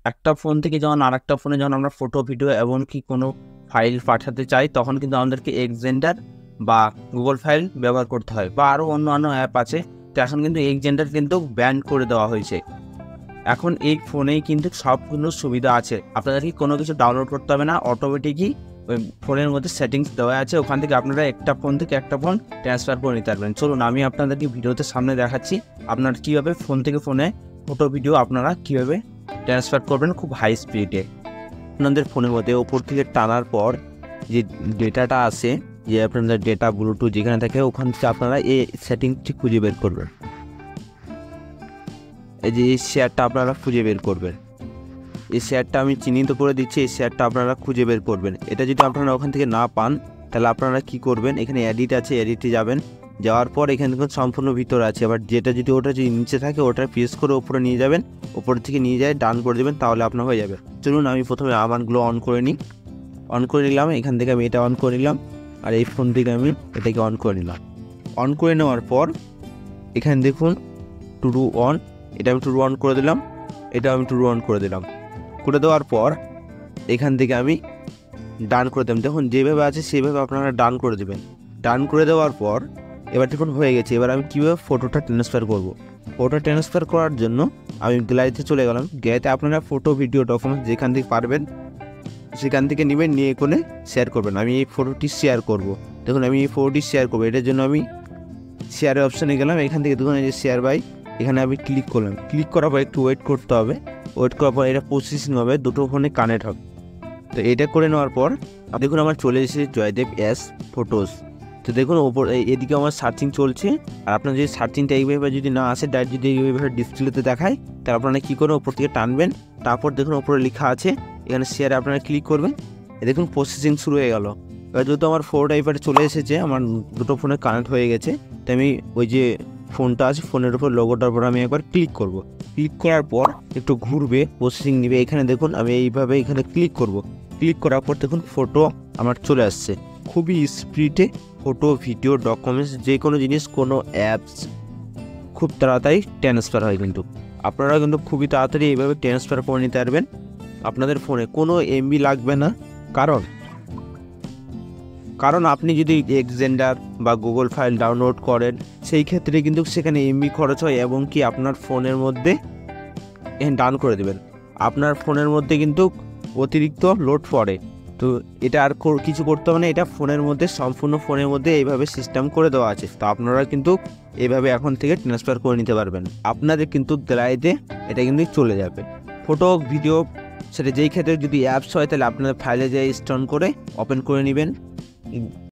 একটা ফোন থেকে যখন আরেকটা ফোনে যখন আমরা ফটো ভিডিও এমনকি কোনো ফাইল পাঠাতে চাই, তখন কিন্তু আমাদেরকে এক্সজেন্ডার বা গুগল ফাইল ব্যবহার করতে হয়, বা আরও অন্যান্য অ্যাপ আছে। তো এখন কিন্তু এক্সজেন্ডার কিন্তু ব্যান করে দেওয়া হয়েছে। এখন এই ফোনেই কিন্তু সবগুলো সুবিধা আছে, আপনাদেরকে কোনো কিছু ডাউনলোড করতে হবে না, অটোমেটিকই ওই ফোনের মধ্যে সেটিংস দেওয়া আছে, ওখান থেকে আপনারা একটা ফোন থেকে একটা ফোন ট্রান্সফার করে নিতে পারবেন। চলুন আমি আপনাদেরকে ভিডিওতে সামনে দেখাচ্ছি আপনারা কীভাবে ফোন থেকে ফোনে ফটো ভিডিও আপনারা কীভাবে ট্রান্সফার করবেন খুব হাই স্পিডে। আপনাদের ফোনের মধ্যে ওপর থেকে টানার পর যে ডেটাটা আসে, যে আপনাদের ডেটা ব্লুটুথ যেখানে থাকে, ওখান থেকে আপনারা এই সেটিংসটি খুঁজে বের করবেন। এই যে এই শেয়ারটা আপনারা খুঁজে বের করবেন, এই শেয়ারটা আমি চিহ্নিত করে দিচ্ছি, এই শেয়ারটা আপনারা খুঁজে বের করবেন। এটা যদি আপনারা ওখান থেকে না পান, তাহলে আপনারা কি করবেন, এখানে এডিট আছে, এডিটে যাবেন, যাওয়ার পর এখানে কিন্তু সম্পূর্ণ ভিতরে আছে। আবার যেটা যদি ওটা যদি নিচে থাকে, ওটা প্রেস করে উপরে নিয়ে যাবেন, উপর থেকে নিয়ে যায় ডান করে দেবেন, তাহলে আপনার হয়ে যাবে। চলুন আমি প্রথমে আমানগুলো অন করে নিই। অন করে নিলাম, এখান থেকে আমি এটা অন করে নিলাম, আর এই ফোন থেকে আমি এটাকে অন করে নিলাম। অন করে নেওয়ার পর এখানে দেখুন টু ডু অন, এটা আমি টু ডু অন করে দিলাম, এটা আমি টু ডু অন করে দিলাম। করে দেওয়ার পর এখান থেকে আমি ডান করে দেবেন। দেখুন যেভাবে আছে সেভাবে আপনারা ডান করে দেবেন। ডান করে দেওয়ার পর এবার দেখুন হয়ে গেছে। এবার আমি কীভাবে ফটোটা ট্রান্সফার করব। ফটো ট্রান্সফার করার জন্য আমি গ্যালারিতে চলে গেলাম। গ্যালারিতে আপনারা ফটো ভিডিও ডকুমেন্টস যেখান থেকে পারবেন সেখান থেকে নেবেন, নিয়ে কোনে শেয়ার করবেন। আমি এই ফটোটি শেয়ার করব। দেখুন আমি এই ফটোটি শেয়ার করবো, এটার জন্য আমি শেয়ারের অপশানে গেলাম। এখান থেকে দেখুন এই যে শেয়ার বাই, এখানে আমি ক্লিক করলাম। ক্লিক করার পর একটু ওয়েট করতে হবে। ওয়েট করার পর এটা প্রসেসিং হবে, দুটো ফোনে কানেক্ট হবে। তো এটা করে নেওয়ার পর দেখুন আমার চলে এসেছে জয়দেব এস ফটোস। তো দেখুন ওপর এদিকে আমার সার্চিং চলছে। আর আপনার যদি সার্চিংটা এইভাবে যদি না আসে, ডাইরেক্ট যদি এইভাবে ডিসপ্লেতে দেখায়, তাহলে আপনারা কী করবেন, ওপর থেকে টানবেন। তারপর দেখুন ওপরে লেখা আছে, এখানে শেয়ারে আপনারা ক্লিক করবেন। দেখুন প্রসেসিং শুরু হয়ে গেল। এবার যেহেতু আমার ফটোটা এবারে চলে এসেছে, আমার দুটো ফোনে কানেক্ট হয়ে গেছে, তো আমি ওই যে ফোনটা আছে ফোনের উপর লোগোটার উপর আমি একবার ক্লিক করব। ক্লিক করার পর একটু ঘুরবে, প্রসেসিং নেবে। এখানে দেখুন আমি এইভাবে এখানে ক্লিক করব। ক্লিক করার পর দেখুন ফটো আমার চলে আসছে। খুবই স্পিডে ফটো ভিডিও ডকুমেন্টস যে কোনো জিনিস, কোনো অ্যাপস খুব তাড়াতাড়ি ট্রান্সফার হয়। কিন্তু আপনারা কিন্তু খুবই তাড়াতাড়ি এইভাবে ট্রান্সফার করে নিতে পারবেন। আপনাদের ফোনে কোনো এমবি লাগবে না, কারণ আপনি যদি এক্সজেন্ডার বা গুগল ফাইল ডাউনলোড করেন, সেই ক্ষেত্রে কিন্তু সেখানে এমবি খরচ হয়, এবং কি আপনার ফোনের মধ্যে ডাউন করে দেবেন, আপনার ফোনের মধ্যে কিন্তু অতিরিক্ত লোড পড়ে। তো এটা আর কিছু করতে হবে না, এটা ফোনের মধ্যে সম্পূর্ণ ফোনের মধ্যে এইভাবে সিস্টেম করে দেওয়া আছে। তো আপনারা কিন্তু এইভাবে এখন থেকে ট্রান্সফার করে নিতে পারবেন। আপনাদের কিন্তু গ্যালারিতে এটা কিন্তু চলে যাবে। ফটো ভিডিও সেটা যেই ক্ষেত্রে যদি অ্যাপস হয়, তাহলে আপনাদের ফাইলে যেয়ে স্টোর করে ওপেন করে নেবেন।